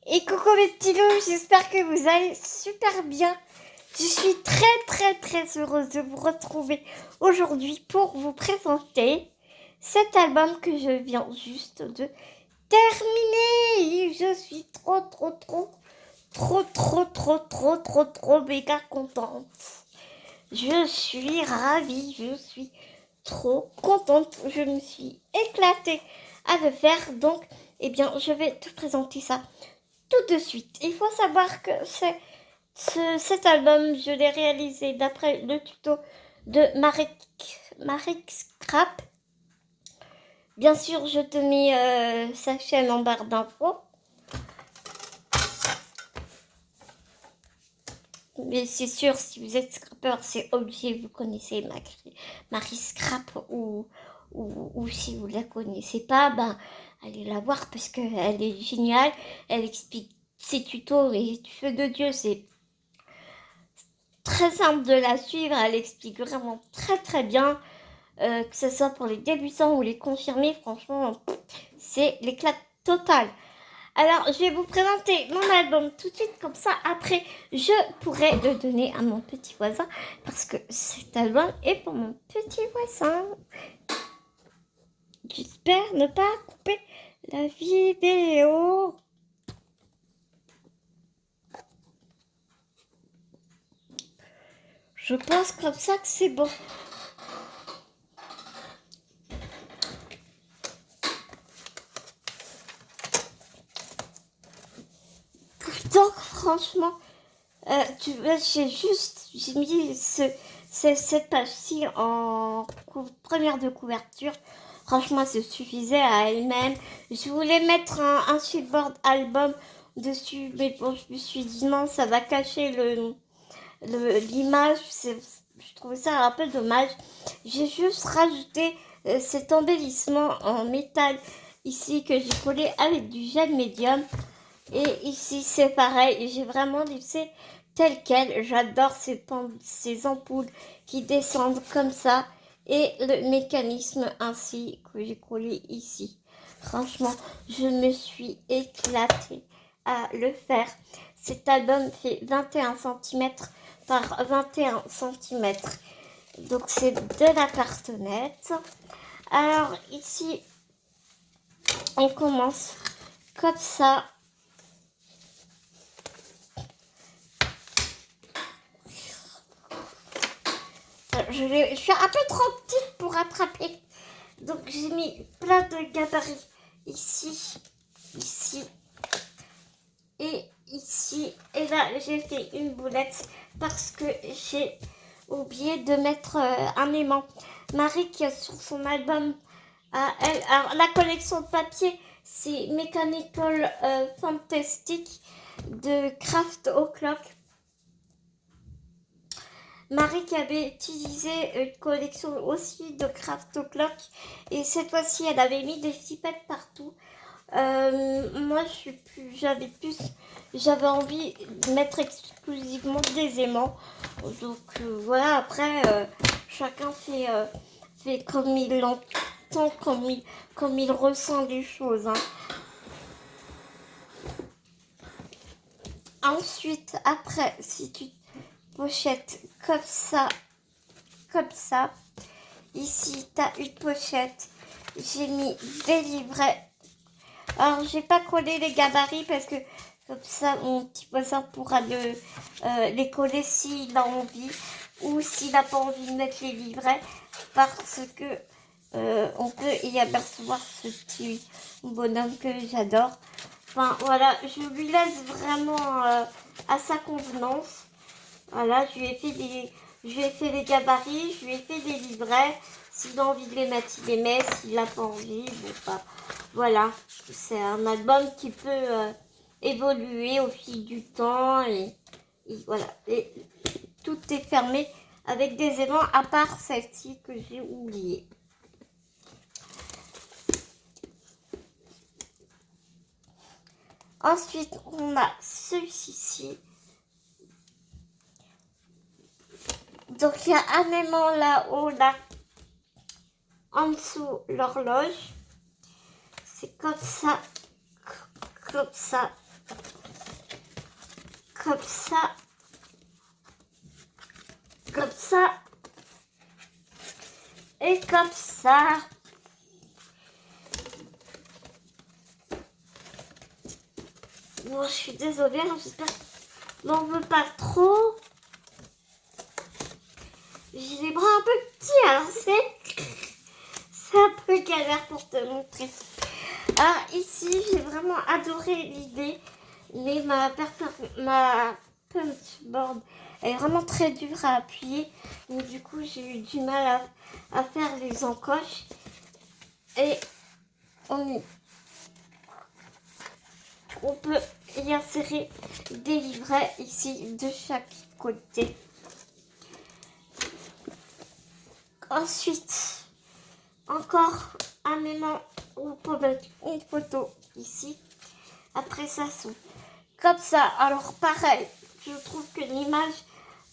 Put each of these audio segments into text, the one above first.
Et coucou mes petits loups, j'espère que vous allez super bien. Je suis très heureuse de vous retrouver aujourd'hui pour vous présenter cet album que je viens juste de terminer. Je suis trop méga contente. Je suis ravie, je suis trop contente. Je me suis éclatée à le faire. Donc, eh bien, je vais te présenter ça tout de suite. Il faut savoir que cet album, je l'ai réalisé d'après le tuto de Marek Scrap. Bien sûr, je te mets sa chaîne en barre d'infos. Mais c'est sûr, si vous êtes scrapper, c'est obligé, vous connaissez Marie Scrap ou si vous ne la connaissez pas, ben, allez la voir parce qu'elle est géniale. Elle explique ses tutos et du feu de Dieu, c'est très simple de la suivre. Elle explique vraiment très bien, que ce soit pour les débutants ou les confirmés. Franchement, c'est l'éclat total. Alors, je vais vous présenter mon album tout de suite, comme ça, après, je pourrai le donner à mon petit voisin, parce que cet album est pour mon petit voisin. J'espère ne pas couper la vidéo. Je pense comme ça que c'est bon. Donc, franchement, j'ai mis cette page-ci en première de couverture. Franchement, ça suffisait à elle-même. Je voulais mettre un supporт album dessus, mais bon, je me suis dit non, ça va cacher l'image. Je trouvais ça un peu dommage. J'ai juste rajouté cet embellissement en métal ici que j'ai collé avec du gel médium. Et ici, c'est pareil. J'ai vraiment laissé tel quel. J'adore ces ampoules qui descendent comme ça. Et le mécanisme ainsi que j'ai collé ici. Franchement, je me suis éclatée à le faire. Cet album fait 21 cm par 21 cm. Donc, c'est de la cartonnette. Alors, ici, on commence comme ça. Je suis un peu trop petite pour attraper. Donc j'ai mis plein de gabarits ici et ici. Et là j'ai fait une boulette parce que j'ai oublié de mettre un aimant. Marie qui a sur son album à elle. Alors la collection de papier, c'est Mechanical Fantastic de Craft O'Clock. Marie qui avait utilisé une collection aussi de Craft O'Clock et cette fois-ci elle avait mis des pipettes partout. Moi j'avais envie de mettre exclusivement des aimants. Donc voilà, après chacun fait comme il l'entend, comme il ressent les choses. Hein. Ensuite, après, si tu pochette comme ça. Ici, tu as une pochette. J'ai mis des livrets. Alors, j'ai pas collé les gabarits parce que comme ça, mon petit voisin pourra les coller s'il a envie ou s'il n'a pas envie de mettre les livrets parce que on peut y apercevoir ce petit bonhomme que j'adore. Enfin, voilà, je lui laisse vraiment à sa convenance. Voilà, je lui ai fait les gabarits, je lui ai fait des livrets. S'il a envie de les mettre, il les met. S'il n'a pas envie, bon, pas. Voilà, c'est un album qui peut évoluer au fil du temps. Et voilà, et tout est fermé avec des aimants, à part celle-ci que j'ai oubliée. Ensuite, on a celui-ci. Donc, il y a un aimant là-haut, là, en dessous, l'horloge. C'est comme ça. comme ça, comme ça, et comme ça. Bon, je suis désolée, hein, j'espère qu'on n'en veut pas trop. J'ai les bras un peu petits, alors c'est un peu galère pour te montrer. Alors ici, j'ai vraiment adoré l'idée, mais ma punchboard est vraiment très dure à appuyer. Donc du coup, j'ai eu du mal à faire les encoches. Et on peut y insérer des livrets ici de chaque côté. Ensuite, encore un aimant où on peut mettre une photo ici. Après ça s'ouvre comme ça. Alors pareil, je trouve que l'image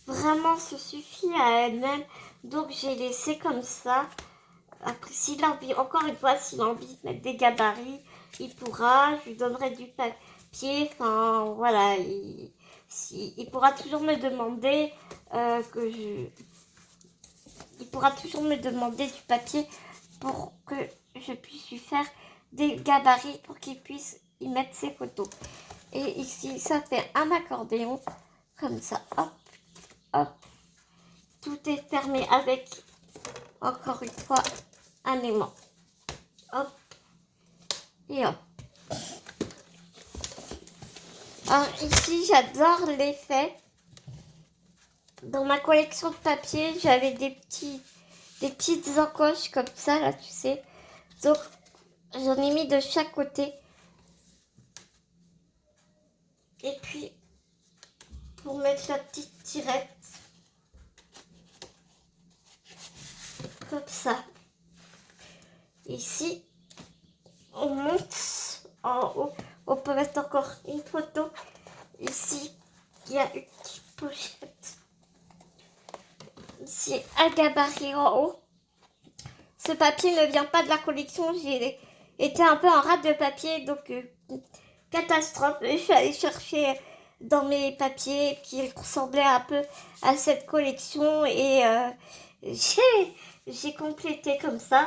vraiment se suffit à elle-même. Donc j'ai laissé comme ça. Après, s'il a envie, encore une fois, s'il a envie de mettre des gabarits, il pourra. Je lui donnerai du papier. Enfin voilà, il pourra toujours me demander il pourra toujours me demander du papier pour que je puisse lui faire des gabarits pour qu'il puisse y mettre ses photos. Et ici, ça fait un accordéon, comme ça, hop, hop. Tout est fermé avec, encore une fois, un aimant. Hop, et hop. Alors ici, j'adore l'effet. Dans ma collection de papier, j'avais des petites encoches comme ça, là, tu sais. Donc, j'en ai mis de chaque côté. Et puis, pour mettre la petite tirette, comme ça. Ici, on monte en haut. On peut mettre encore une photo. Ici, il y a une petite pochette. Ici, un gabarit en haut. Ce papier ne vient pas de la collection. J'ai été un peu en rate de papier, donc catastrophe. Je suis allée chercher dans mes papiers qui ressemblaient un peu à cette collection et j'ai complété comme ça.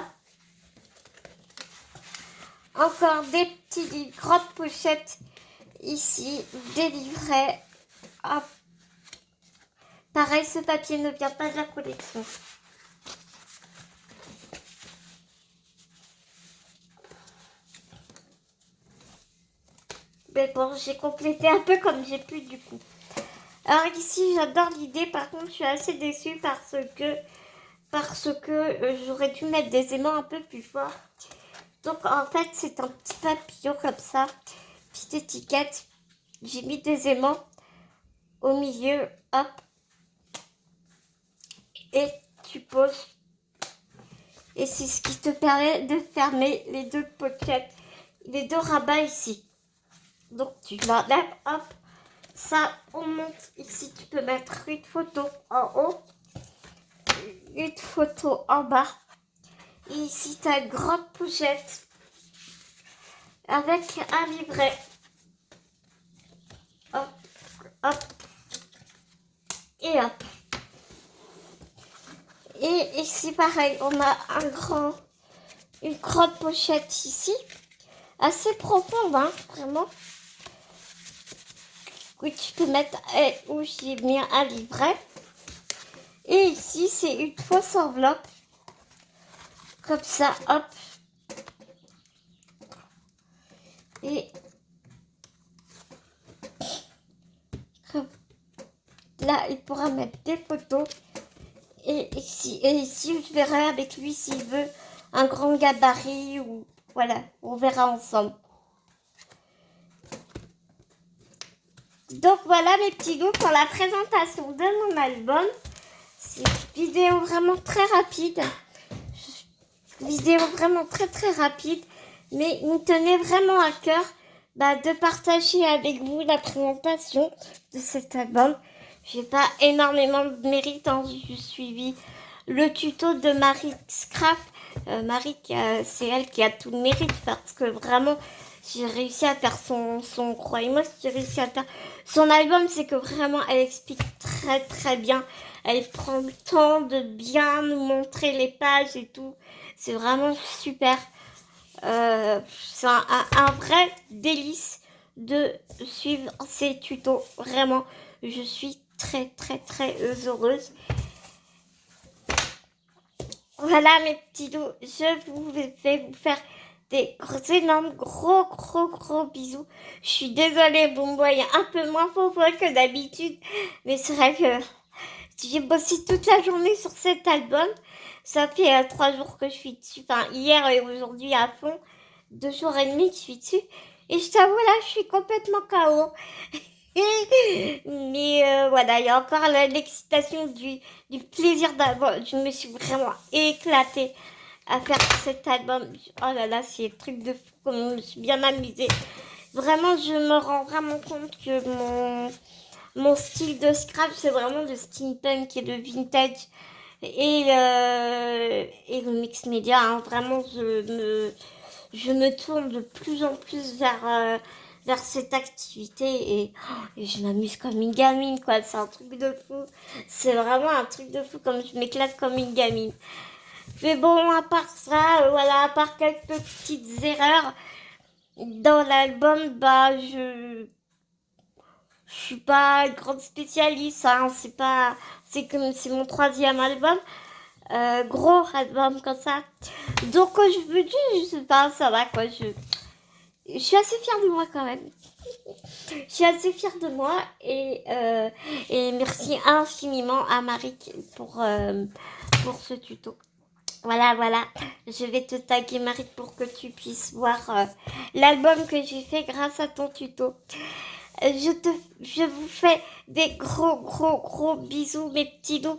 Encore des petits grandes pochettes ici, des livrets. Hop. Pareil, ce papier ne vient pas de la collection. Mais bon, j'ai complété un peu comme j'ai pu du coup. Alors ici, j'adore l'idée. Par contre, je suis assez déçue parce que j'aurais dû mettre des aimants un peu plus forts. Donc en fait, c'est un petit papillon comme ça. Petite étiquette. J'ai mis des aimants au milieu. Hop. Et tu poses. Et c'est ce qui te permet de fermer les deux pochettes, les deux rabats ici. Donc tu l'enlèves, hop. Ça, on monte ici. Tu peux mettre une photo en haut, une photo en bas. Et ici, tu as une grande pochette avec un livret. Hop, hop. Et hop. Et ici, pareil, on a une grande pochette ici. Assez profonde, hein, vraiment. Oui, tu peux mettre où j'ai mis un livret. Et ici, c'est une fausse enveloppe. Comme ça, hop. Et comme là, il pourra mettre des photos. Et ici, je verrai avec lui s'il veut un grand gabarit ou voilà, on verra ensemble. Donc voilà mes petits loups pour la présentation de mon album. C'est une vidéo vraiment très rapide. Vidéo vraiment très très rapide. Mais il me tenait vraiment à cœur de partager avec vous la présentation de cet album. J'ai pas énormément de mérite. J'ai suivi le tuto de Marie Scrap. Marie, c'est elle qui a tout le mérite parce que vraiment, j'ai réussi à faire son croyez-moi, j'ai réussi à faire son album, c'est que vraiment, elle explique très très bien. Elle prend le temps de bien nous montrer les pages et tout. C'est vraiment super. C'est un vrai délice de suivre ces tutos. Vraiment, je suis très très très heureuse. Voilà mes petits loups, vais vous faire des énormes gros bisous. Je suis désolée, bon moi il y a un peu moins faux que d'habitude, mais c'est vrai que j'ai bossé toute la journée sur cet album. Ça fait 3 jours que je suis dessus, enfin hier et aujourd'hui à fond, 2 jours et demi que je suis dessus. Et je t'avoue là, je suis complètement KO. Mais voilà, il y a encore l'excitation du plaisir d'avoir. Je me suis vraiment éclatée à faire cet album. Oh là là, c'est un truc de fou, comme je me suis bien amusée. Vraiment, je me rends vraiment compte que mon style de scrap, c'est vraiment le steampunk et le vintage et le mix média. Hein. Vraiment, je me tourne de plus en plus vers cette activité et je m'amuse comme une gamine, quoi. C'est un truc de fou. C'est vraiment un truc de fou, comme je m'éclate comme une gamine. Mais bon, à part ça, voilà, à part quelques petites erreurs dans l'album, bah, je suis pas grande spécialiste, hein. C'est comme, c'est mon 3e album. Gros album comme ça. Donc, je me dis, je sais pas, ça va, quoi. Je suis assez fière de moi quand même. Je suis assez fière de moi et merci infiniment à Marie pour ce tuto. Voilà. Je vais te taguer Marie pour que tu puisses voir l'album que j'ai fait grâce à ton tuto. Je vous fais des gros bisous mes petits loups.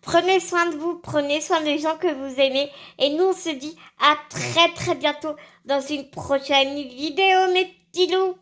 Prenez soin de vous, prenez soin des gens que vous aimez. Et nous on se dit à très bientôt dans une prochaine vidéo mes petits loups.